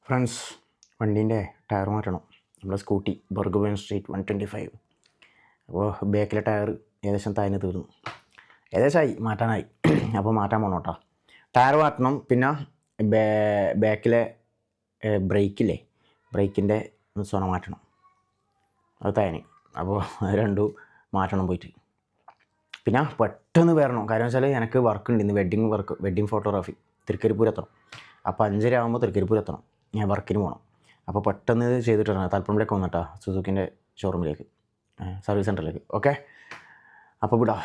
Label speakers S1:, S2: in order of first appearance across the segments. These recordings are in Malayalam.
S1: ഫ്രണ്ട്സ്, വണ്ടീൻ്റെ ടയർ മാറ്റണം. നമ്മുടെ സ്കൂട്ടി ബർഗ്ബൻ സ്ട്രീറ്റ് 125. അപ്പോൾ ബാക്കിലെ ടയർ ഏകദേശം താഴ്ന്ന് തീർന്നു, ഏകദേശമായി മാറ്റാനായി. അപ്പോൾ മാറ്റാൻ പോകണം കേട്ടോ. ടയർ മാറ്റണം. പിന്നെ ബാക്കിലെ ബ്രേക്കില്ലേ, ബ്രേക്കിൻ്റെ സൊന മാറ്റണം, അത് താഴെ. അപ്പോൾ അത് രണ്ടും മാറ്റണം പോയിട്ട്. പിന്നെ പെട്ടെന്ന് വരണം, കാരണം വെച്ചാൽ എനിക്ക് വർക്ക് ഉണ്ട് ഇന്ന്, വെഡ്ഡിങ് ഫോട്ടോഗ്രാഫി. തൃക്കരിപ്പൂർ എത്തണം. അപ്പോൾ 5:30 ആകുമ്പോൾ തൃക്കരിപ്പൂർ എത്തണം, ഞാൻ വർക്കിന് പോകണം. അപ്പോൾ പെട്ടെന്ന് ചെയ്തിട്ട് വരണം. തലപ്പുഴയിലേക്ക് വന്നിട്ടാ, സുസുക്കിൻ്റെ ഷോറൂമിലേക്ക്, സർവീസ് സെൻറ്ററിലേക്ക്. ഓക്കെ, അപ്പോൾ വിടാ.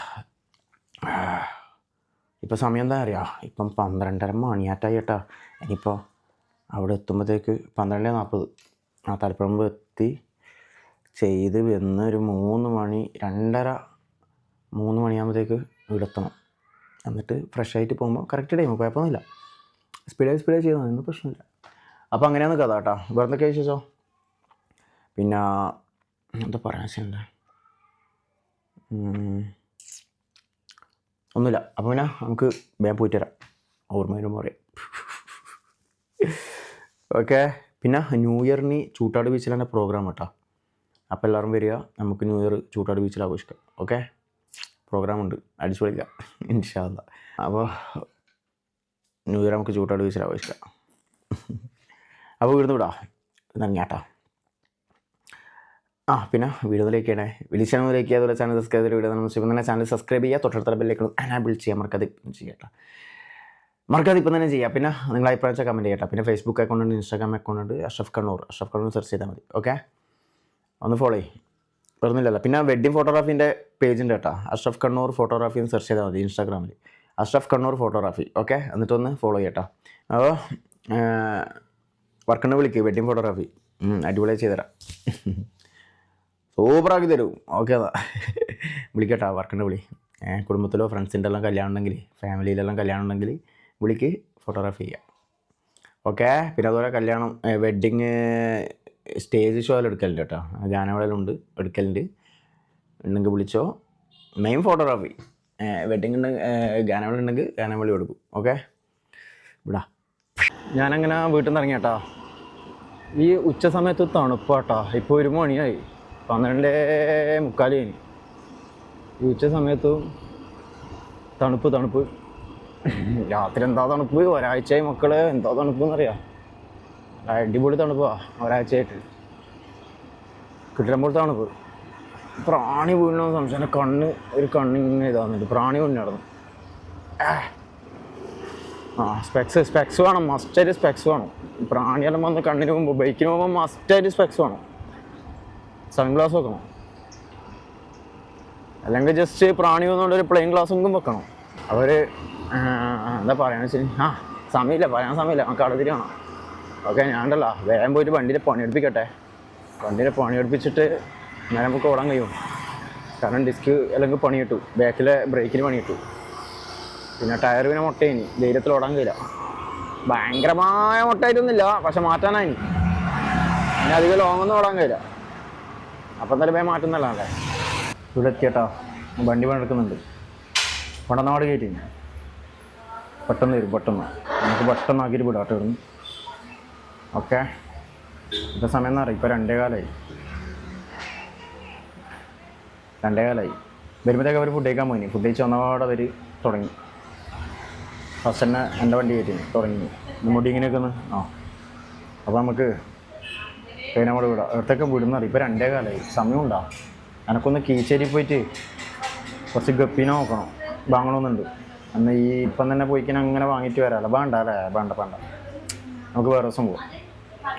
S1: ഇപ്പോൾ സമയം എന്താ അറിയാം, ഇപ്പം 12:30 മണിയാറ്റായി കേട്ടാ. ഇനിയിപ്പോൾ അവിടെ എത്തുമ്പോഴത്തേക്ക് 12:40. ആ തലപ്പുഴ എത്തി ചെയ്ത് വന്ന് ഒരു 3 മണി 2:30-3 മണിയാകുമ്പോഴത്തേക്ക് ഇവിടെ എത്തണം. എന്നിട്ട് ഫ്രഷ് ആയിട്ട് പോകുമ്പോൾ കറക്റ്റ് ടൈം, കുഴപ്പമൊന്നുമില്ല. സ്പീഡായി ചെയ്താൽ ഒന്നും പ്രശ്നമില്ല. അപ്പോൾ അങ്ങനെയാണ് കഥ കേട്ടോ. വേറെ എന്തൊക്കെ വിശേഷം? പിന്നെ എന്താ പറയാൻ വെച്ചാൽ ഒന്നുമില്ല. അപ്പോൾ പിന്നെ നമുക്ക് വേഗം പോയിട്ട് വരാം, ഓർമ്മയിലും പറയാം. ഓക്കെ. പിന്നെ ന്യൂ ഇയറിന് ചൂട്ടാട് ബീച്ചിലാണ് പ്രോഗ്രാം കേട്ടോ. അപ്പോൾ എല്ലാവരും വരിക, നമുക്ക് ന്യൂ ഇയർ ചൂട്ടാട് ബീച്ചിൽ ആഘോഷിക്കാം. ഓക്കെ, പ്രോഗ്രാം ഉണ്ട്, അടിച്ചു പൊളിക്കാം ഇൻഷാ അല്ലാ. അപ്പോൾ ന്യൂ ഇയർ നമുക്ക് ചൂട്ടാട് ബീച്ചിൽ ആഘോഷിക്കാം. അപ്പോൾ വീടിന്ന് വിടാം നങ്ങിയാട്ടാ. പിന്നെ വീഡിയോയിലേക്കാണ് വിളിച്ചാൽ അതുപോലെ ചാനൽ സബ്സ്ക്രൈബ് ചെയ്ത് വീഡിയോ തന്നെ ചാനൽ സബ്സ്ക്രൈബ് ചെയ്യുക, തൊട്ടടുത്ത ബെല്ലേക്ക് എനാബിൾ ചെയ്യാം. മറക്കാതെ ചെയ്യട്ടോ, മറക്കാതെ ഇപ്പം തന്നെ ചെയ്യാം. പിന്നെ നിങ്ങൾ അഭിപ്രായം കമൻറ്റ് ചെയ്യട്ടോ. പിന്നെ ഫേസ്ബുക്ക് അക്കൗണ്ട് ഉണ്ട്, ഇൻസ്റ്റാഗ്രാം അക്കൗണ്ട് ഉണ്ട്, അഷ്റഫ് കണ്ണൂർ സെർച്ച് ചെയ്താൽ മതി. ഓക്കെ, ഒന്ന് ഫോളോ ചെയ്യും, പറഞ്ഞില്ലല്ലോ. പിന്നെ വെഡ്ഡിങ് ഫോട്ടോഗ്രാഫീൻ്റെ പേജ് ഉണ്ട് കേട്ടോ, അഷ്റഫ് കണ്ണൂർ ഫോട്ടോഗ്രാഫി എന്ന് സെർച്ച് ചെയ്താൽ മതി ഇൻസ്റ്റാഗ്രാമിൽ, അഷ്റഫ് കണ്ണൂർ ഫോട്ടോഗ്രാഫി. ഓക്കെ, എന്നിട്ടൊന്ന് ഫോളോ ചെയ്യട്ടോ. അപ്പോൾ വർക്കണ്ണ വിളിക്ക്, വെഡ്ഡിങ് ഫോട്ടോഗ്രാഫി അടിപൊളിയായി ചെയ്തുതരാം, സൂപ്പറാക്കി തരും. ഓക്കെ, അതാ വിളിക്കട്ടോ, വർക്കണ്ണ വിളി. കുടുംബത്തിലോ ഫ്രണ്ട്സിൻ്റെ എല്ലാം കല്യാണം ഉണ്ടെങ്കിൽ, ഫാമിലിയിലെല്ലാം കല്യാണം ഉണ്ടെങ്കിൽ വിളിക്ക്, ഫോട്ടോഗ്രാഫി ചെയ്യാം. ഓക്കെ. പിന്നെ അതുപോലെ കല്യാണം വെഡ്ഡിങ് സ്റ്റേജ് ഷോയിൽ എടുക്കലുണ്ട് കേട്ടോ, ഗാനമേളയിലുണ്ട്, എടുക്കലുണ്ട്, ഉണ്ടെങ്കിൽ വിളിച്ചോ. മെയിൻ ഫോട്ടോഗ്രാഫി, വെഡ്ഡിങ് ഉണ്ടെങ്കിൽ ഗാനമേള ഉണ്ടെങ്കിൽ ഗാനമേള കൊടുക്കും. ഓക്കെ, വിടാ. ഞാനങ്ങനെ വീട്ടിൽ നിന്ന് ഇറങ്ങി കേട്ടോ. ഈ ഉച്ച സമയത്ത് തണുപ്പാട്ടോ. ഇപ്പോൾ 1 മണിയായി, 12:45 കഴിഞ്ഞു. ഈ ഉച്ച സമയത്തും തണുപ്പ്. രാത്രി എന്താ തണുപ്പ്, ഒരാഴ്ചയായി മക്കളെ, എന്താ തണുപ്പ് എന്നറിയാം. അടിപൊളി തണുപ്പാ, ഒരാഴ്ചയായിട്ട് കിട്ടുമ്പോൾ തണുപ്പ്. പ്രാണി വീഴണ സംശയം, കണ്ണിങ്ങനെ ഇതാകുന്നുണ്ട്, പ്രാണി വീണ് നടന്നു. സ്പെക്സ് വേണം, മസ്റ്റായിട്ട് സ്പെക്സ് വേണം. പ്രാണിയെല്ലാം വന്ന് കണ്ണിന് പോകുമ്പോൾ, ബൈക്കിന് പോകുമ്പോൾ മസ്റ്റായിട്ട് സ്പെക്സ് വേണം. സൺഗ്ലാസ് വെക്കണം, അല്ലെങ്കിൽ ജസ്റ്റ് പ്രാണി വന്നുകൊണ്ട് ഒരു പ്ലെയിൻ ഗ്ലാസ്സും വെക്കണം. അവർ എന്താ പറയുക വെച്ചാൽ, സമയമില്ല, പറയാൻ സമയമില്ല, നമുക്ക് അവിടെ തിരിയണം. ഓക്കെ, ഞാനുണ്ടല്ലോ വേഗം പോയിട്ട് വണ്ടിയിൽ പണിയെടുപ്പിക്കട്ടെ. വണ്ടിയിൽ പണിയെടുപ്പിച്ചിട്ട് നേരെ നമുക്ക് ഓടാൻ കഴിയും. കാരണം ഡിസ്ക് അല്ലെങ്കിൽ പണി കിട്ടും, ബാക്കിലെ ബ്രേക്കിന് പണി കിട്ടും. പിന്നെ ടയർ പിന്നെ മുട്ടയിനി, ധൈര്യത്തിൽ ഓടാൻ കഴിയില്ല. ഭയങ്കരമായ മുട്ടയായിട്ടൊന്നുമില്ല, പക്ഷെ മാറ്റാനായി. പിന്നെ അധികം ലോങ്ങൊന്നും ഓടാൻ കഴിയില്ല. അപ്പം എന്തായാലും വേഗം മാറ്റുന്നല്ലാണ്ടേ. ഇവിടെ എത്തിയട്ടോ, വണ്ടി പണിയെടുക്കുന്നുണ്ട്. പടനാട് കയറ്റി പെട്ടെന്ന് വരും, നമുക്ക് പെട്ടെന്നാക്കിയിട്ട് വിടാം കേട്ടോ ഇവിടുന്ന്. ഓക്കെ, ഇപ്പം സമയം എന്ന് പറയും, ഇപ്പോൾ 2:15 വരുമ്പോഴത്തേക്ക് അവർ ഫുഡ് കഴിക്കാൻ പോയി. ഫുഡ് കഴിച്ച് ഒന്നപാടെ അവർ തുടങ്ങി. ഫസ്റ്റ് തന്നെ എൻ്റെ വണ്ടി കയറ്റി തുടങ്ങി, മുടി ഇങ്ങനെയൊക്കെ ഒന്ന്. അപ്പോൾ നമുക്ക് പിന്നെ നമ്മൾ വിടാം. അടുത്തൊക്കെ വിടുന്നറിയും. ഇപ്പോൾ 2:15 സമയമുണ്ടോ? എനക്കൊന്ന് കീച്ചേരി പോയിട്ട് കുറച്ച് ഗപ്പീനെ നോക്കണം, വാങ്ങണമെന്നുണ്ട്. അന്ന് ഈ ഇപ്പം തന്നെ പോയിക്കാൻ അങ്ങനെ വാങ്ങിയിട്ട് വരാമല്ലോ. വേണ്ട നമുക്ക് വേറെ ദിവസം പോകാം.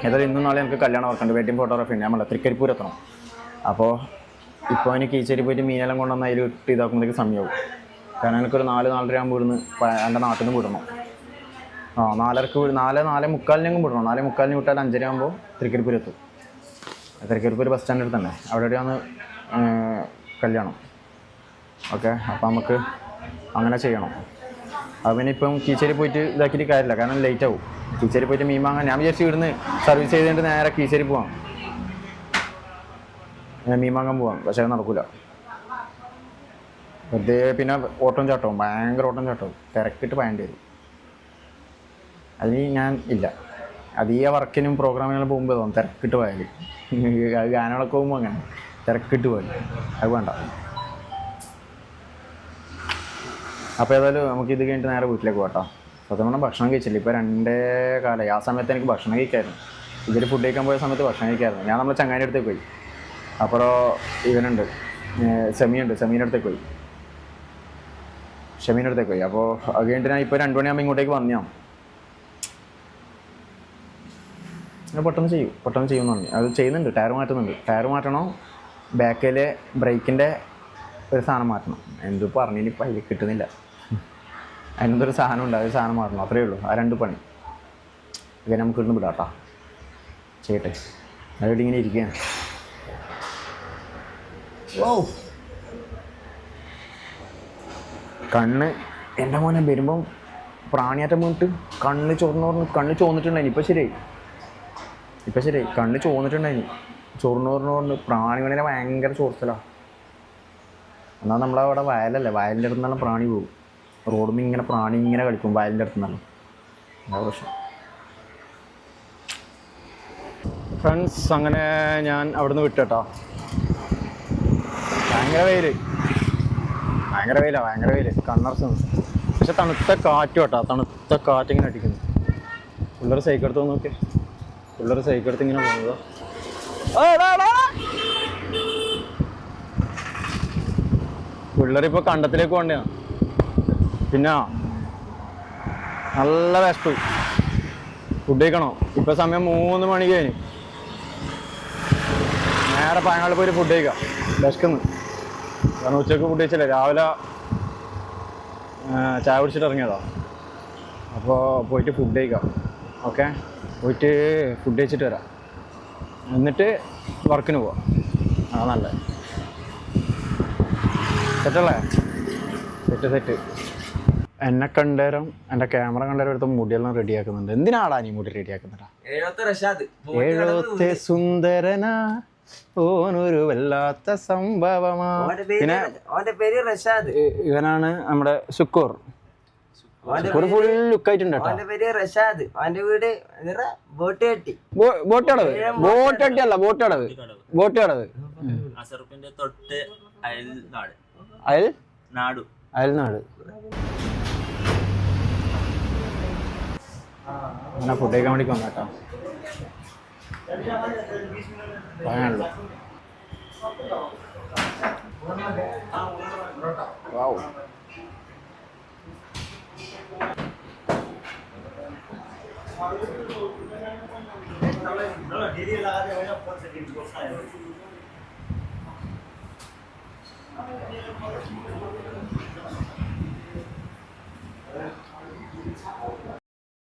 S1: ഏതായാലും ഇന്നും നാളെ നമുക്ക് കല്യാണം ഓർക്കുന്നുണ്ട്, വെഡ്ഡിങ് ഫോട്ടോഗ്രാഫി ഉണ്ട്. നമ്മളെ തൃക്കരിപ്പൂർ എത്തണം. അപ്പോൾ ഇപ്പോൾ അതിന് കീച്ചേരി പോയിട്ട് മീനെല്ലാം കൊണ്ടുവന്ന് അതിൽ ഇട്ട് ഇതാക്കുമ്പോഴത്തേക്ക് സമയമാവും. കാരണം എനിക്കൊരു 4-4:30 ആകുമ്പോൾ ഇവിടുന്ന് എൻ്റെ നാട്ടിൽ നിന്ന് വിടണം. 4:45 വിടണം. 4:45 വിട്ടാൽ 5:30 ആകുമ്പോൾ തൃക്കരിപ്പൂർ എത്തും. തൃക്കരിപ്പൂർ ബസ് സ്റ്റാൻഡിൽ തന്നെ, അവിടെ എവിടെയാണ് കല്യാണം. ഓക്കെ, അപ്പോൾ നമുക്ക് അങ്ങനെ ചെയ്യണം. അപ്പോൾ പിന്നെ ഇപ്പം കീച്ചേരി പോയിട്ട് ഇതാക്കിയിട്ട് കാര്യമില്ല, കാരണം ലേറ്റ് ആവും. കീച്ചേരി പോയിട്ട് മീൻ വാങ്ങാൻ ഞാൻ വിചാരിച്ചു ഇവിടുന്ന് സർവീസ് ചെയ്തിട്ട് നേരെ കീച്ചേരി പോവാം, മീൻ വാങ്ങാൻ പോവാം. പക്ഷേ അത് നടക്കില്ല. വെറുതെ പിന്നെ ഓട്ടം ചാട്ടവും, ഭയങ്കര ഓട്ടം ചാട്ടവും, തിരക്കിട്ട് പായേണ്ടി വരും. അതിന് ഞാൻ ഇല്ല. അധിക വർക്കിനും പ്രോഗ്രാമിനും പോകുമ്പോൾ തോന്നും തിരക്കിട്ട് പോയാൽ ഗാനങ്ങളൊക്കെ പോകുമ്പോൾ അങ്ങനെ തിരക്കിട്ട് പോയാൽ അത് വേണ്ട. അപ്പോൾ ഏതായാലും നമുക്ക് ഇത് കഴിഞ്ഞിട്ട് നേരെ വീട്ടിലേക്ക് പോകട്ടോ. സത്യം പറഞ്ഞാൽ ഭക്ഷണം കഴിച്ചില്ല. ഇപ്പോൾ 2 കാലമായി. ആ സമയത്ത് എനിക്ക് ഭക്ഷണം കഴിക്കായിരുന്നു. ഇവർ ഫുഡ് കഴിക്കാൻ പോയ സമയത്ത് ഭക്ഷണം കഴിക്കായിരുന്നു. ഞാൻ നമ്മുടെ ചങ്ങാൻ്റെ അടുത്തേക്ക് പോയി. അപ്പോൾ ഇവനുണ്ട്, സെമീൻ്റെ അടുത്തേക്ക് പോയി. അപ്പോൾ അത് കഴിഞ്ഞിട്ട് ഞാൻ ഇപ്പോൾ 2 മണിയാകുമ്പോൾ ഇങ്ങോട്ടേക്ക് വന്നതാണ്. പെട്ടെന്ന് ചെയ്യും പറഞ്ഞു. അത് ചെയ്യുന്നുണ്ട്. ടയർ മാറ്റണം, ബാക്കിലെ ബ്രേക്കിൻ്റെ ഒരു സാധനം മാറ്റണം. എന്ത് പറഞ്ഞിനി ഇപ്പം അതിൽ കിട്ടുന്നില്ല. അതിനെന്തൊരു സാധനം ഉണ്ട്, അതൊരു സാധനം മാറ്റണം, അത്രയേ ഉള്ളൂ. ആ 2 പണി ഇങ്ങനെ നമുക്ക് ഇടുന്ന് വിടാം ചെയ്യട്ടെ. അതിവിടെ ഇങ്ങനെ ഇരിക്കുകയാണ്. ഓ കണ്ണ് എൻ്റെ മോനെ വരുമ്പം പ്രാണിയാറ്റം വീണിട്ട് കണ്ണ് ചോന്നിട്ടുണ്ടായിനി. ഇപ്പം ശരിയായി. കണ്ണ് ചോന്നിട്ടുണ്ടായിനി. ചൊറിഞ്ഞോറിന് പ്രാണി വീണിനെ ഭയങ്കര ചോർച്ചലാണ്. എന്നാൽ നമ്മളവിടെ വയലല്ലേ, വയലിൻ്റെ അടുത്ത് നിന്നെല്ലാം പ്രാണി പോകും. റോഡിൽ നിന്ന് ഇങ്ങനെ പ്രാണി ഇങ്ങനെ കളിക്കും വയലിൻ്റെ അടുത്ത് നിന്നെല്ലാം. അതാ പ്രശ്നം. ഫ്രണ്ട്സ്, അങ്ങനെ ഞാൻ അവിടുന്ന് വിട്ടോ. ഭയങ്കര വെയിൽ കണ്ണർച്ചുന്നു. പക്ഷെ തണുത്ത കാറ്റ് തണുത്ത കാറ്റിങ്ങനെ അടിക്കുന്നു. പിള്ളേർ സൈക്കിൾ എടുത്ത് നോക്കിയേ. സൈക്കിൾ എടുത്ത് ഇങ്ങനെ പോകുന്നതോ. പിള്ളേരിപ്പോൾ കണ്ടത്തിലേക്ക് പോകേണ്ടതാണ്. പിന്നെ നല്ല വിശപ്പ്, ഫുഡ് കഴിക്കണോ. ഇപ്പോൾ സമയം 3 മണി കഴിഞ്ഞ്. നേരെ പയനാട് പോയി ഫുഡ് കഴിക്കാം. വിശക്കുന്നു. കാരണം ഉച്ചയ്ക്ക് ഫുഡ് കഴിച്ചില്ലേ, രാവിലെ ചായ കുടിച്ചിട്ട് ഇറങ്ങിയതാണ്. അപ്പോൾ പോയിട്ട് ഫുഡ് കഴിക്കാം. ഓക്കെ, പോയിട്ട് ഫുഡ് കഴിച്ചിട്ട് വരാം. എന്നിട്ട് വർക്കിന് പോവാം. അതാ നല്ലത്. സെറ്റല്ലേ? സെറ്റ്. എന്നെ കണ്ടേരം എൻ്റെ ക്യാമറ കണ്ടേരം എടുത്ത് മുടിയെല്ലാം റെഡിയാക്കുന്നുണ്ട്. എന്തിനാടാ നീ മുടി റെഡിയാക്കുന്നുണ്ടാ? എഴുപത്തെ സുന്ദരനാ ഓനൊരു വല്ലാത്ത സംഭവമാ. പിന്നെ ഇവനാണ് നമ്മുടെ ശുക്കൂർ. ഫുൾ ലുക്ക് ആയിട്ടുണ്ട്. ബോട്ടടവ് അയൽനാട്. അങ്ങനെ ഫുഡ് കഴിക്കാൻ വേണ്ടി വന്നേട്ടോ. പറയാനുള്ളൂ. വാവ്.